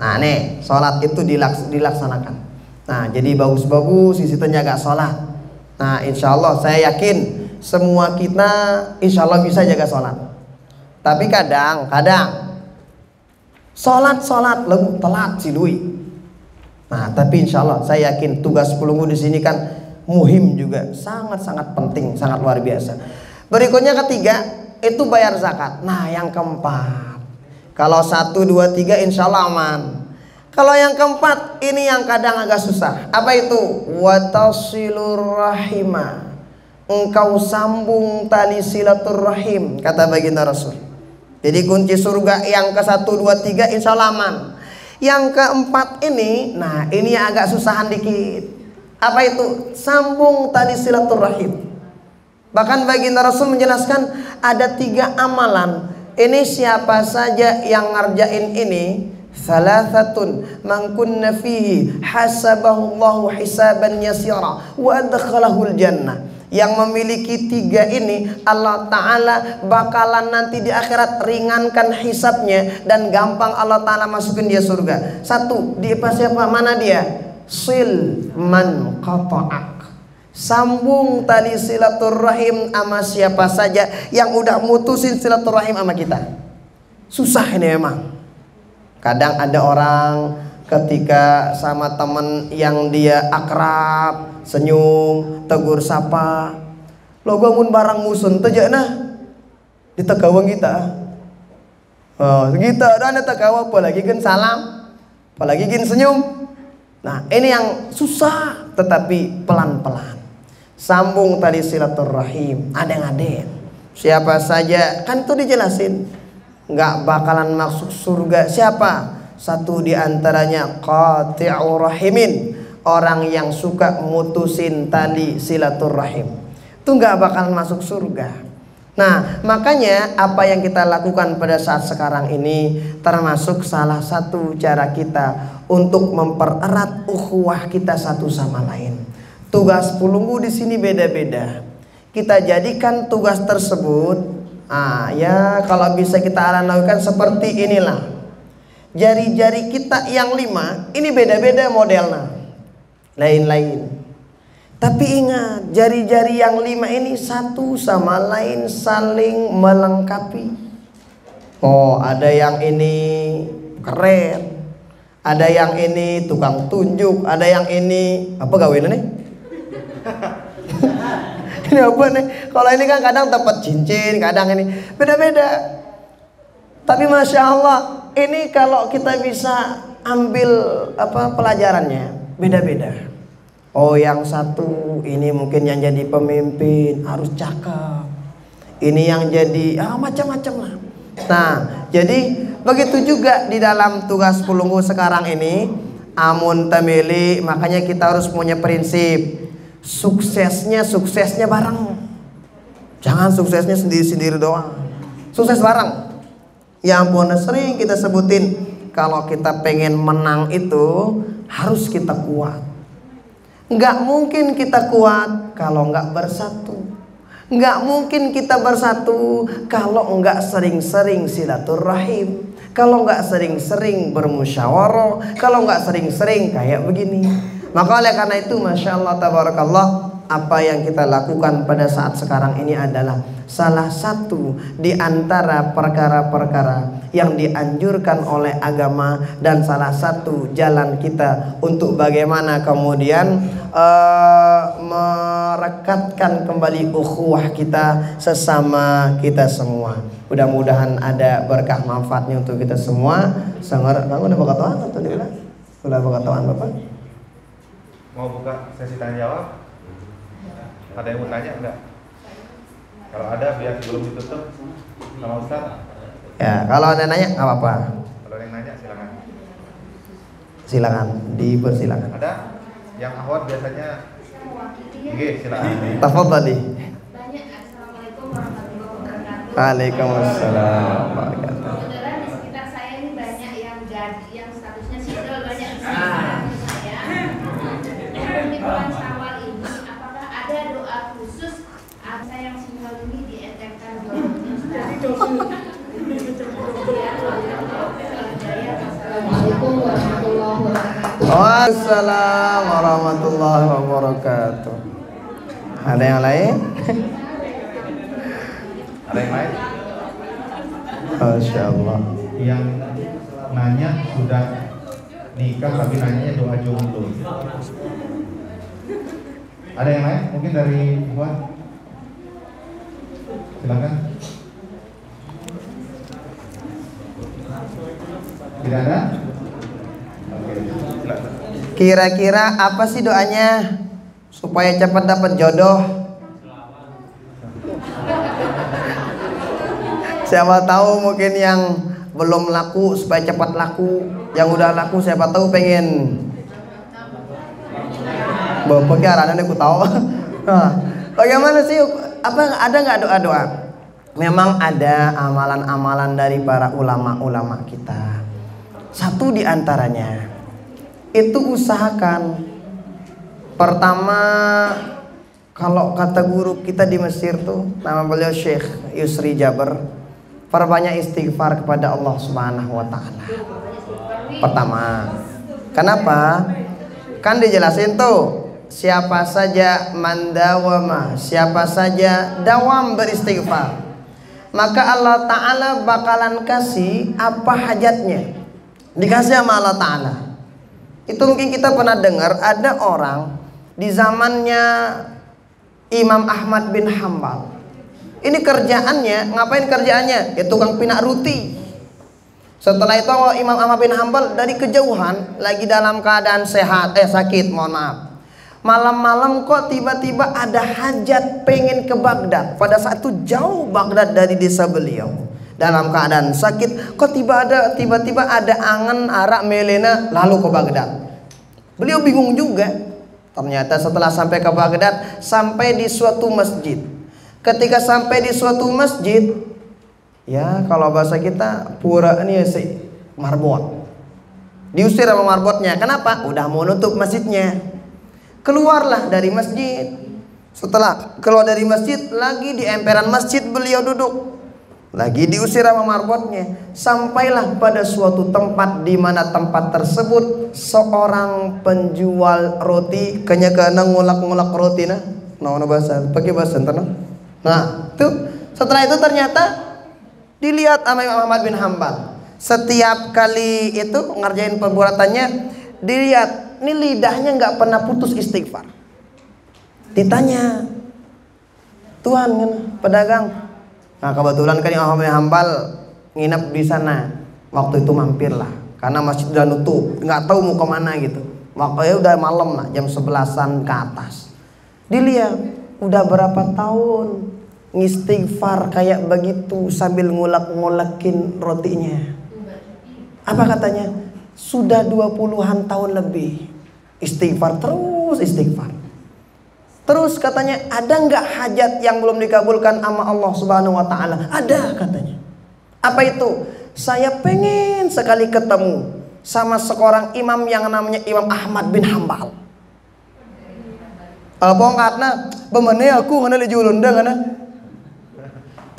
Nah nih sholat itu dilaksanakan. Nah jadi bagus-bagus isi jaga sholat. Nah insya Allah saya yakin semua kita insya Allah bisa jaga sholat. Tapi kadang sholat lagu telat si Dwi. Nah tapi insya Allah saya yakin tugas pelunggu di sini kan muhim juga, sangat-sangat penting, sangat luar biasa. Berikutnya ketiga itu bayar zakat. Nah yang keempat, kalau 1, 2, 3 insya Allah aman. Kalau yang keempat ini yang kadang agak susah. Apa itu? Watasilur rahimah. Engkau sambung tali silaturrahim, kata baginda Rasul. Jadi kunci surga yang ke-1, 2, 3 insya Allah aman. Yang keempat ini, nah ini yang agak susahan dikit. Apa itu? Sambung tali silaturrahim. Bahkan baginda Rasul menjelaskan ada 3 amalan. Ini siapa saja yang ngerjain ini, salasatun man kunna fihi hasabahullahu hisaban yasira wa adkhalahul jannah. Yang memiliki 3 ini Allah Ta'ala bakalan nanti di akhirat ringankan hisabnya dan gampang Allah Ta'ala masukin dia surga. 1, dia siapa? Mana dia? Sil man qata'ak, sambung tali silaturahim sama siapa saja yang udah mutusin silaturahim sama kita. Susah ini memang. Kadang ada orang ketika sama temen yang dia akrab, senyum, tegur sapa, lo bangun barang musun tejana di tegawang kita. Oh, kita ada tegawa apalagi kan salam, apalagi kan senyum. Nah, ini yang susah tetapi pelan-pelan. Sambung tali silaturahim, adeng-adeng. Siapa saja kan tuh dijelasin nggak bakalan masuk surga. Siapa? 1 diantaranya qati'ur rahimin, orang yang suka mutusin tali silaturahim. Itu nggak bakalan masuk surga. Nah, makanya apa yang kita lakukan pada saat sekarang ini termasuk salah satu cara kita untuk mempererat ukhuwah kita satu sama lain. Tugas pelunggu di sini beda-beda. Kita jadikan tugas tersebut Ya kalau bisa kita analogikan seperti inilah. Jari-jari kita yang 5 ini beda-beda modelnya, lain-lain. Tapi ingat, jari-jari yang 5 ini satu sama lain saling melengkapi. Oh, ada yang ini keren, ada yang ini tukang tunjuk, ada yang ini apa gawinnya nih? Ini apa nih? Kalau ini kan kadang dapat cincin, kadang ini beda-beda. Tapi masya Allah, ini kalau kita bisa ambil pelajarannya, beda-beda. Oh, yang satu ini mungkin yang jadi pemimpin harus cakep. Ini yang jadi macam-macam lah. Nah, jadi begitu juga di dalam tugas pulunggu sekarang ini, amun temili, makanya kita harus punya prinsip. Suksesnya bareng. Jangan suksesnya sendiri-sendiri doang. Sukses bareng. Ya ampun, sering kita sebutin, kalau kita pengen menang itu harus kita kuat. Nggak mungkin kita kuat kalau nggak bersatu. Nggak mungkin kita bersatu kalau nggak sering-sering silaturahim, kalau nggak sering-sering bermusyawarah, kalau nggak sering-sering kayak begini. Maka oleh karena itu, masya Allah tabarakallah, apa yang kita lakukan pada saat sekarang ini adalah salah satu di antara perkara-perkara yang dianjurkan oleh agama, dan salah satu jalan kita untuk bagaimana kemudian merekatkan kembali ukhuwah kita sesama kita semua. Mudah-mudahan ada berkah manfaatnya untuk kita semua. Sangat udah berkatakan atau dia udah berkatakan Bapak? Mau buka sesi tanya jawab? Ada yang mau tanya enggak? Kalau ada biar belum ditutup sama Ustaz. Ya, kalau ada nanya nggak apa-apa. Kalau ada yang nanya silakan. Silakan, dipersilakan. Ada? Yang awal biasanya. Oke, silakan. Tafadhali. Banyak. Assalamualaikum warahmatullahi wabarakatuh. Waalaikumsalam. Saudara di sekitar saya ini banyak yang statusnya single, banyak di sekitar saya. Di bulan Syawal ini, apakah ada doa khusus saya yang single ini dietengkan Assalamualaikum warahmatullahi wabarakatuh. Waalaikumsalam warahmatullahi wabarakatuh. Ada yang lain? Ada yang lain? Masya Allah. Yang nanya sudah nikah tapi nanyanya doa jomblo. Ada yang lain? Mungkin dari Ikhwan? Silakan. Tidak ada? Oke, silakan. Kira-kira apa sih doanya supaya cepat dapat jodoh? Siapa tahu mungkin yang belum laku supaya cepat laku, yang udah laku siapa tahu pengen. Bapak arahnya aku tahu. Nah, bagaimana sih? Apa ada nggak doa-doa? Memang ada amalan-amalan dari para ulama-ulama kita. Satu di antaranya itu usahakan. Pertama, kalau kata guru kita di Mesir tuh, nama beliau Syekh Yusri Jaber, perbanyak istighfar kepada Allah Subhanahu wa taala. Pertama. Kenapa? Kan dijelasin tuh, siapa saja mandawama, siapa saja dawam beristighfar, maka Allah Ta'ala bakalan kasih apa hajatnya, dikasih sama Allah Ta'ala. Itu mungkin kita pernah dengar ada orang di zamannya Imam Ahmad bin Hambal. Ini kerjaannya, ngapain kerjaannya? Ya tukang pinak ruti. Setelah itu Imam Ahmad bin Hambal dari kejauhan, lagi dalam keadaan sakit, mohon maaf. Malam-malam kok tiba-tiba ada hajat pengen ke Baghdad. Pada saat itu jauh Baghdad dari desa beliau. Dalam keadaan sakit, kok tiba-tiba ada angan arak melena lalu ke Baghdad. Beliau bingung juga. Ternyata setelah sampai ke Baghdad, sampai di suatu masjid. Ketika sampai di suatu masjid, ya kalau bahasa kita pura ini si marbot. Diusir sama marbotnya. Kenapa? Udah mau nutup masjidnya. Keluarlah dari masjid. Setelah keluar dari masjid, lagi di emperan masjid beliau duduk. Lagi diusir sama marbotnya. Sampailah pada suatu tempat, di mana tempat tersebut seorang penjual roti kanya-kana ngulak-ngulak roti nah. Nah, bahasa pakai bahasa tanah. Nah, tuh setelah itu ternyata dilihat sama Imam Ahmad bin Hambal. Setiap kali itu ngerjain perbuatannya, dilihat ini lidahnya nggak pernah putus istighfar. Ditanya, Tuhan kan pedagang. Nah kebetulan kan Imam Ahmad bin Hambal nginep di sana. Waktu itu mampirlah, karena masjid udah nutup, nggak tahu mau kemana gitu. Waktunya udah malam lah, jam 11-an ke atas. Dilihat udah berapa tahun ngistighfar kayak begitu sambil ngulek-ngulekin rotinya. Apa katanya? Sudah 20-an tahun lebih istighfar terus istighfar. Terus katanya, ada nggak hajat yang belum dikabulkan sama Allah Subhanahu wa taala? Ada katanya. Apa itu? Saya pengen sekali ketemu sama seorang imam yang namanya Imam Ahmad bin Hambal. Apa ngatna? Bemene aku ngana julun dah ngana.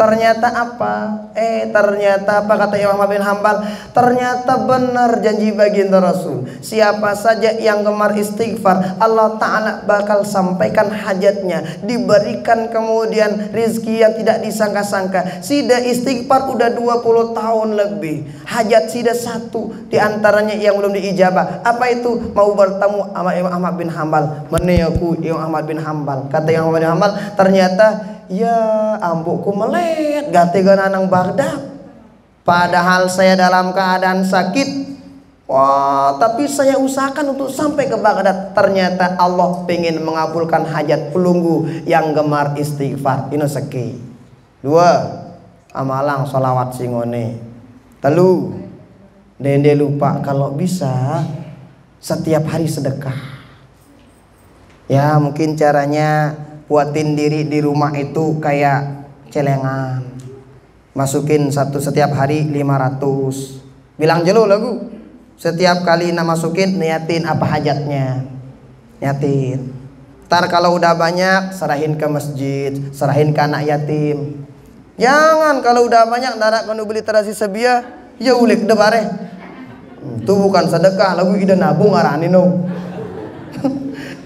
Ternyata apa? Ternyata apa kata Imam Ahmad bin Hambal? Ternyata benar janji baginda Rasul. Siapa saja yang gemar istighfar, Allah Ta'ala bakal sampaikan hajatnya, diberikan kemudian rizki yang tidak disangka-sangka. Sida istighfar udah 20 tahun lebih, hajat sida satu diantaranya yang belum diijabah. Apa itu? Mau bertemu sama Imam Ahmad bin Hambal. Meneyaku Imam Ahmad bin Hambal. Kata Imam Ahmad bin Hambal, ternyata ya ambukku melet gatigan anang Baghdad. Padahal saya dalam keadaan sakit. Wah, tapi saya usahakan untuk sampai ke Baghdad. Ternyata Allah pengen mengabulkan hajat pelunggu yang gemar istighfar. Ini seki. 2. Amalang sholawat singone. 3. Dende lupa kalau bisa setiap hari sedekah. Ya mungkin caranya buatin diri di rumah itu kayak celengan, masukin setiap hari 500. Bilang jelo lagu. Setiap kali masukin niatin apa hajatnya, niatin. Ntar kalau udah banyak serahin ke masjid, serahin ke anak yatim. Jangan kalau udah banyak darat kanu beli terasi sebia, ya ulik debare. Itu bukan sedekah, lagu ida nabung arani no.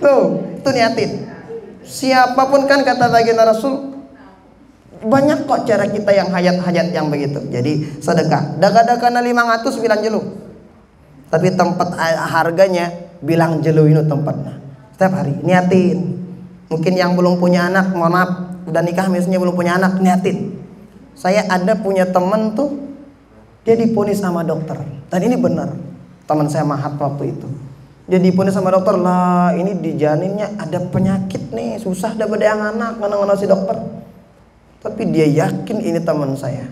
Tuh, itu niatin. Siapapun kan kata baginda Rasul, banyak kok cara kita yang hajat-hajat yang begitu. Jadi sedekah. Daga-daga 500 bilang jelu. Tapi tempat harganya bilang jelu ini tempatnya. Setiap hari niatin. Mungkin yang belum punya anak, mohon maaf, udah nikah misalnya belum punya anak, niatin. Saya ada punya temen tuh, dia diponis sama dokter. Dan ini benar. Teman saya Mahat waktu itu. Dia diponis sama dokter, lah ini di janinnya ada penyakit nih, susah dapat yang anak, mana-mana si dokter. Tapi dia yakin ini teman saya.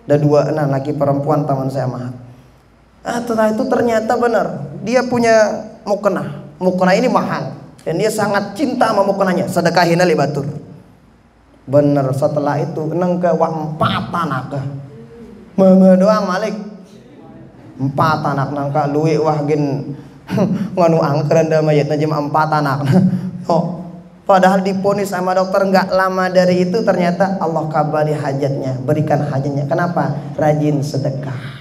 Ada 2 anak laki perempuan teman saya Mahat. Setelah itu ternyata benar, dia punya mukena. Mukena ini mahal dan dia sangat cinta sama mukenanya. Sedekahin ali batur. Bener, setelah itu nengke wa 4 anak. Mama doang Malik. 4 anak nangka luwe wah gen nganu angkeran da mayatna jam 4 anak. Oh, padahal diponis sama dokter nggak lama dari itu ternyata Allah kabali hajatnya, berikan hajatnya. Kenapa? Rajin sedekah.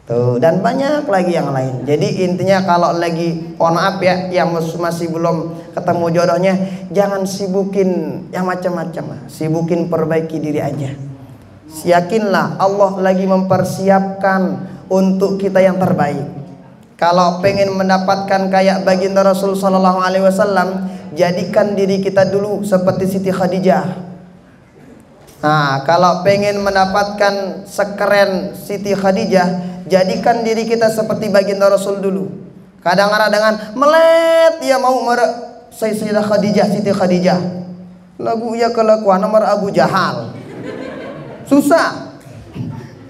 Tuh, dan banyak lagi yang lain. Jadi intinya kalau lagi mohon maaf ya, yang masih belum ketemu jodohnya, jangan sibukin yang macam-macam. Sibukin perbaiki diri aja. Yakinlah Allah lagi mempersiapkan untuk kita yang terbaik. Kalau pengen mendapatkan kayak baginda Rasul sallallahu alaihi wasallam, jadikan diri kita dulu seperti Siti Khadijah. Nah, kalau pengen mendapatkan sekeren Siti Khadijah, jadikan diri kita seperti baginda Rasul dulu. Kadang-kadang melet ya mau merek Sayyidah Khadijah, Siti Khadijah. Lagu ya kelakuan nomor Abu Jahal. Susah.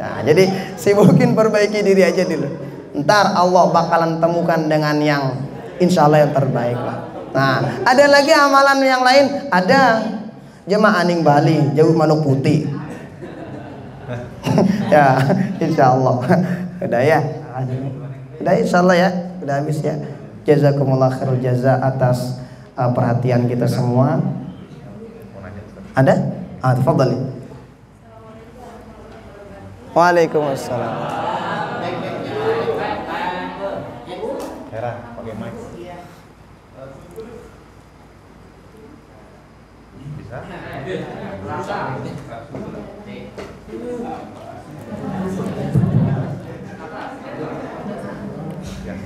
Nah, jadi sibukin perbaiki diri aja dulu. Ntar Allah bakalan temukan dengan yang insya Allah yang terbaik lah. Nah, ada lagi amalan yang lain. Ada jemaah aning Bali jauh manuk putih. Ya, insya Allah. Udah ya. Udah insya Allah ya. Udah habis ya. Jazakumullah khairul jaza atas perhatian kita semua. Ada? Tafadhali. Waalaikumsalam. Hera, pakai mic. Bisa?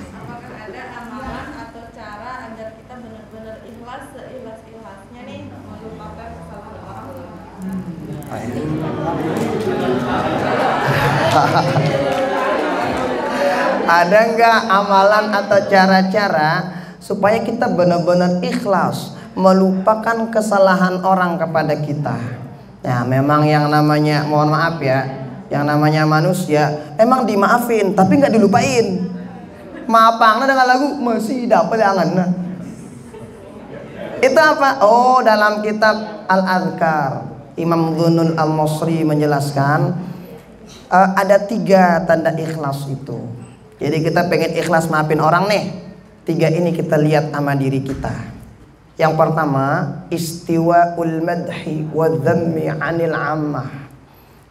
Apakah ada amalan atau cara agar kita benar-benar ikhlas seikhlas-ikhlasnya nih melupakan kesalahan orang? Ada nggak amalan atau cara-cara supaya kita benar-benar ikhlas melupakan kesalahan orang kepada kita? Nah, memang yang namanya, mohon maaf ya, yang namanya manusia memang dimaafin tapi nggak dilupain. Maafang dengan lagu masih dapat angan. Itu apa? Oh, dalam kitab Al-Adhkar Imam Dhunun Al-Masri menjelaskan ada 3 tanda ikhlas itu. Jadi kita pengen ikhlas maafin orang nih, 3 ini kita lihat sama diri kita. Yang pertama, istiwa'ul madhi wa dhammi 'anil 'ammah.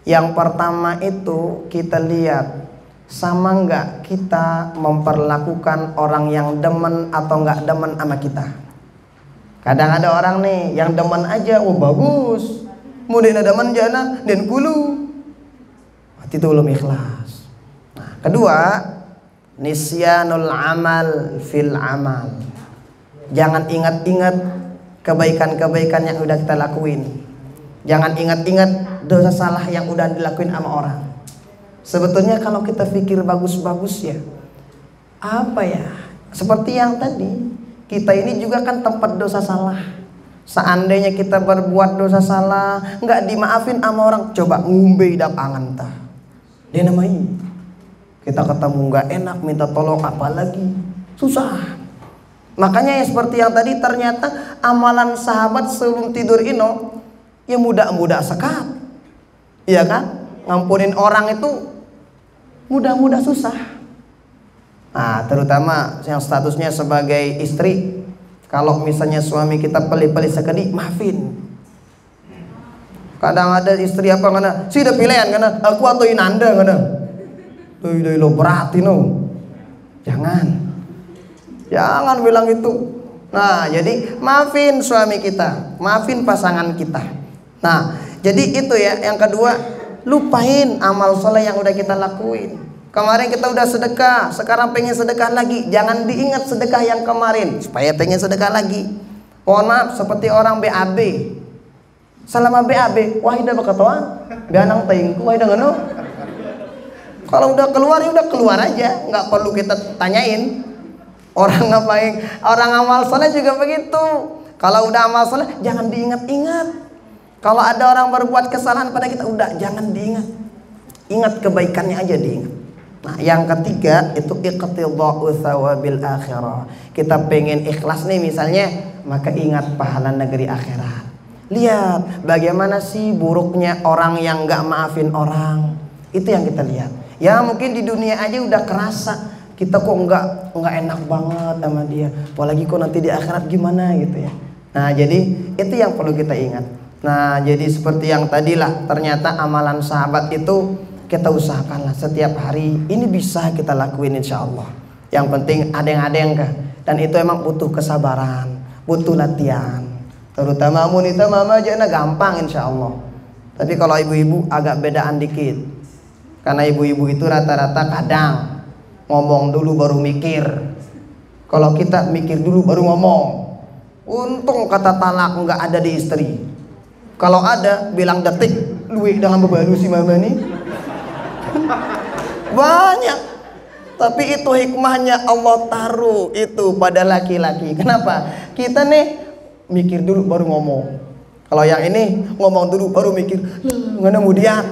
Yang pertama itu kita lihat sama nggak kita memperlakukan orang yang demen atau nggak demen sama kita. Kadang ada orang nih yang demen aja, oh bagus, mudah demen jana dan kulu, itu belum ikhlas. Nah, kedua, nisyanul amal fil amal. Jangan ingat-ingat kebaikan-kebaikan yang udah kita lakuin. Jangan ingat-ingat dosa salah yang udah dilakuin sama orang. Sebetulnya kalau kita pikir bagus-bagus ya, apa ya, seperti yang tadi, kita ini juga kan tempat dosa salah. Seandainya kita berbuat dosa salah, nggak dimaafin sama orang, coba ngumbe dapangan ta. Dia namanya kita ketemu nggak enak, minta tolong apalagi susah. Makanya ya seperti yang tadi, ternyata amalan sahabat sebelum tidur ino ya mudah-mudah sekat, iya kan? Ngampunin orang itu mudah-mudah susah. Nah, terutama yang statusnya sebagai istri, kalau misalnya suami kita peli-peli sekedi, maafin. Kadang ada istri apa ngana, si udah pilihan ngana, aku atau inanda ngana, doi lo berarti no, jangan bilang itu. Nah, jadi maafin suami kita, maafin pasangan kita. Nah, jadi itu ya. Yang kedua, lupain amal soleh yang udah kita lakuin. Kemarin kita udah sedekah, sekarang pengen sedekah lagi. Jangan diingat sedekah yang kemarin supaya pengen sedekah lagi. Mohon maaf, seperti orang BAB. Selama BAB, wah ida bakatoan, bianang teingku, wah ida ngono. Kalau udah keluar ya udah keluar aja, nggak perlu kita tanyain. Orang ngapain? Orang amal soleh juga begitu. Kalau udah amal soleh, jangan diingat-ingat. Kalau ada orang berbuat kesalahan pada kita, udah jangan diingat. Ingat kebaikannya aja diingat. Nah, yang ketiga itu iqtida'u thawabil akhirah. Kita pengen ikhlas nih misalnya, maka ingat pahala negeri akhirat. Lihat bagaimana sih buruknya orang yang nggak maafin orang. Itu yang kita lihat. Ya mungkin di dunia aja udah kerasa kita kok nggak enak banget sama dia. Apalagi kok nanti di akhirat gimana gitu ya. Nah, jadi itu yang perlu kita ingat. Nah, jadi seperti yang tadilah, ternyata amalan sahabat itu kita usahakanlah setiap hari ini bisa kita lakuin insya Allah. Yang penting adeng-adeng kah, dan itu emang butuh kesabaran, butuh latihan. Terutama wanita mama aja gampang insya Allah. Tapi kalau ibu-ibu agak bedaan dikit, karena ibu-ibu itu rata-rata kadang ngomong dulu baru mikir. Kalau kita mikir dulu baru ngomong. Untung kata talak nggak ada di istri. Kalau ada, bilang detik, luwih dengan bebalu si mama nih. Banyak. Tapi itu hikmahnya Allah taruh itu pada laki-laki. Kenapa? Kita nih mikir dulu baru ngomong. Kalau yang ini ngomong dulu baru mikir. Ngana kemudian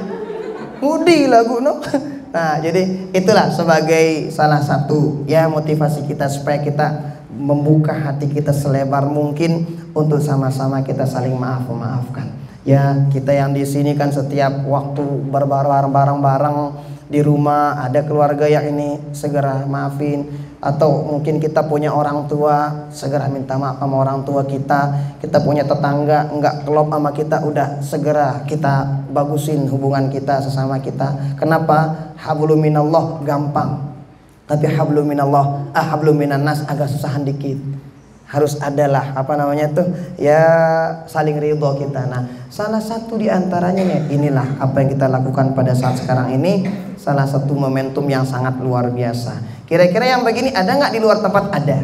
mudi lagu no. Nah, jadi itulah sebagai salah satu ya motivasi kita supaya kita membuka hati kita selebar mungkin untuk sama-sama kita saling memaafkan. Ya, kita yang di sini kan setiap waktu bareng-bareng di rumah ada keluarga yang ini, segera maafin. Atau mungkin kita punya orang tua, segera minta maaf sama orang tua kita. Kita punya tetangga enggak klop sama kita, udah segera kita bagusin hubungan kita sesama kita. Kenapa? Hablum minallah gampang, tapi hablum minallah, hablum minan nas agak susahan dikit. Harus adalah apa namanya tuh ya, saling ridho kita. Nah, salah satu di antaranya nih, inilah apa yang kita lakukan pada saat sekarang ini, salah satu momentum yang sangat luar biasa. Kira-kira yang begini ada nggak di luar tempat? Ada.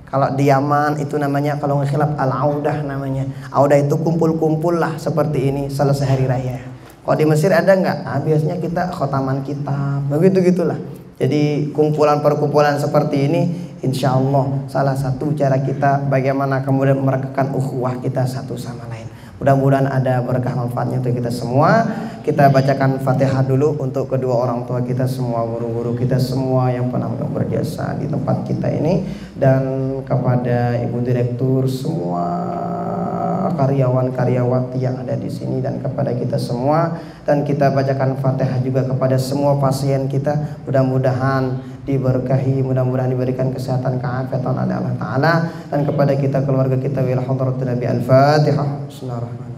Kalau di Yaman itu namanya, kalau nggak khilaf, al-audah namanya. Audah itu kumpul-kumpul lah seperti ini selesai hari raya. Kalau di Mesir ada nggak? Biasanya kita khotaman kitab, begitu gitulah. Jadi kumpulan-perkumpulan seperti ini, insya Allah salah satu cara kita bagaimana kemudian merekatkan ukhuwah kita satu sama lain. Mudah-mudahan ada berkah manfaatnya untuk kita semua. Kita bacakan Fatihah dulu untuk kedua orang tua kita semua, guru-guru kita semua yang pernah berjasa di tempat kita ini, dan kepada Ibu Direktur, semua karyawan-karyawati yang ada di sini, dan kepada kita semua. Dan kita bacakan Fatihah juga kepada semua pasien kita, mudah-mudahan diberkahi, mudah-mudahan diberikan kesehatan, keafiatan oleh Allah Ta'ala. Dan kepada kita, keluarga kita, bil hadratin Nabi. Al-Fatihah. Bismillahirrahmanirrahim.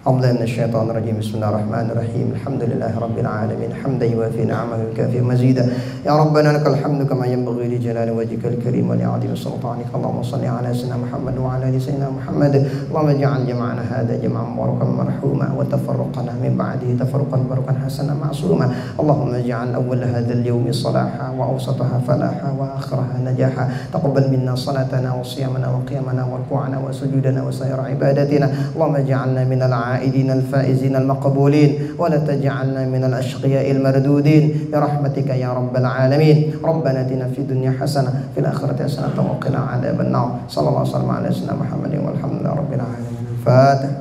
أعوذ من الشيطان الرجيم. بسم الله الرحمن الرحيم. الحمد لله رب العالمين حمدا يوافي نعمه ويكافئ مزيدا. يا ربنا لك الحمد كما ينبغي لجلال وجهك الكريم ولعظيم سلطانك. اللهم صل على سيدنا محمد وعلى ال سيدنا محمد. اللهم اجعل جمعنا هذا جمعا مباركا مرحوما وتفرقنا من بعده تفرقا مباركا حسنا معصوما. اللهم اجعل اول هذا اليوم صلاحا واوسطها فلاحا واخرها نجاحا. تقبل منا صلاتنا وصيامنا وقيامنا وركوعنا وسجودنا وسائر عباداتنا. اللهم اجعلنا من العائدين الفائزين المقبولين ولا تجعلنا من الأشقياء المردودين برحمتك يا رب العالمين. ربنا آتنا في الدنيا حسنة في الآخرة حسنة وقنا عذاب النار. صلى الله وسلم على سيدنا محمد والحمد لله رب العالمين. الفاتحة.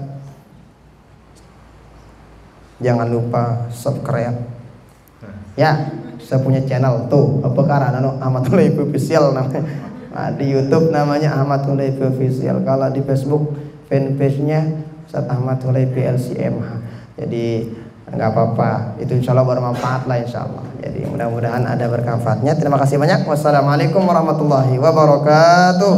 Jangan lupa subscribe ya, saya punya channel tuh, apa karena Ahmad Hulaifi Official namanya. Nah, di YouTube namanya Ahmad Hulaifi Official. Kalau di Facebook fanpage-nya Ustaz Ahmad Hulaifi LCMH. Jadi nggak apa-apa, itu insya Allah bermanfaat lah insya Allah. Jadi mudah-mudahan ada bermanfaatnya. Terima kasih banyak. Wassalamualaikum warahmatullahi wabarakatuh.